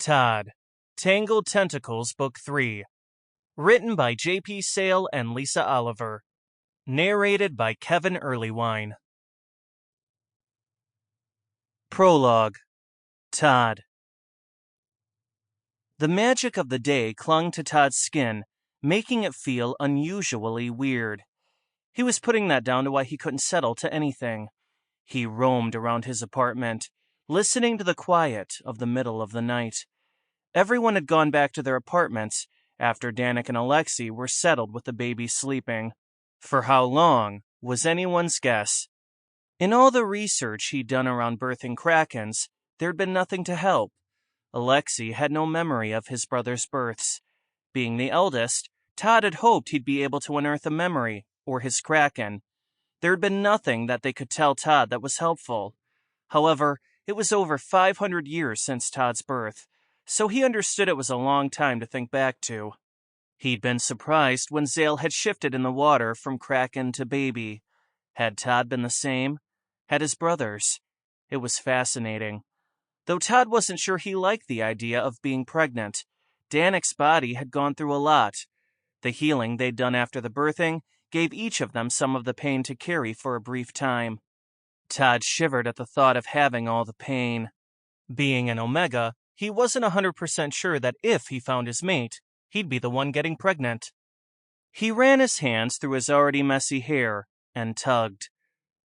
Todd, Tangled Tentacles, Book 3. Written by J.P. Sayle and Lisa Oliver. Narrated by Kevin Earlywine. Prologue. Todd. The magic of the day clung to Todd's skin, making it feel unusually weird. He was putting that down to why he couldn't settle to anything. He roamed around his apartment, listening to the quiet of the middle of the night. Everyone had gone back to their apartments after Danik and Alexei were settled with the baby sleeping. For how long was anyone's guess. In all the research he'd done around birthing Krakens, there'd been nothing to help. Alexei had no memory of his brother's births. Being the eldest, Todd had hoped he'd be able to unearth a memory, or his Kraken. There'd been nothing that they could tell Todd that was helpful. However, it was over 500 years since Todd's birth, so he understood it was a long time to think back to. He'd been surprised when Sayle had shifted in the water from Kraken to baby. Had Todd been the same? Had his brothers? It was fascinating. Though Todd wasn't sure he liked the idea of being pregnant, Danik's body had gone through a lot. The healing they'd done after the birthing gave each of them some of the pain to carry for a brief time. Todd shivered at the thought of having all the pain. Being an Omega, he wasn't 100% sure that if he found his mate, he'd be the one getting pregnant. He ran his hands through his already messy hair and tugged.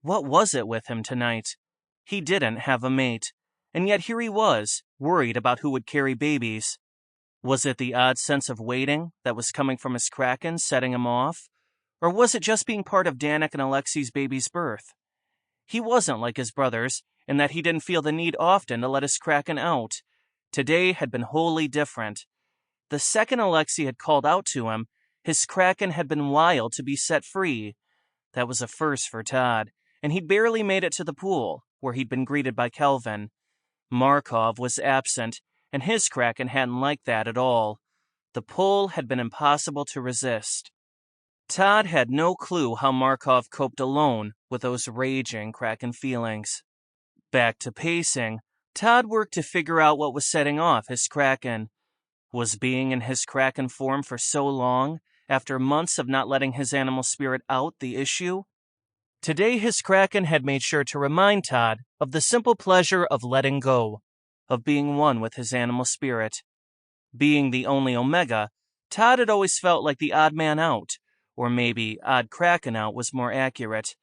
What was it with him tonight? He didn't have a mate, and yet here he was, worried about who would carry babies. Was it the odd sense of waiting that was coming from his Kraken setting him off? Or was it just being part of Danik and Alexei's baby's birth? He wasn't like his brothers in that he didn't feel the need often to let his Kraken out. Today had been wholly different. The second Alexei had called out to him, his Kraken had been wild to be set free. That was a first for Todd, and he'd barely made it to the pool, where he'd been greeted by Kelvin. Markov was absent, and his Kraken hadn't liked that at all. The pull had been impossible to resist. Todd had no clue how Markov coped alone with those raging Kraken feelings. Back to pacing, Todd worked to figure out what was setting off his Kraken. Was being in his Kraken form for so long, after months of not letting his animal spirit out, the issue? Today his Kraken had made sure to remind Todd of the simple pleasure of letting go, of being one with his animal spirit. Being the only Omega, Todd had always felt like the odd man out, or maybe odd Kraken out was more accurate.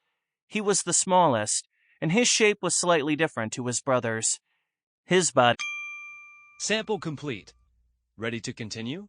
He was the smallest, and his shape was slightly different to his brother's. His body... Sample complete. Ready to continue?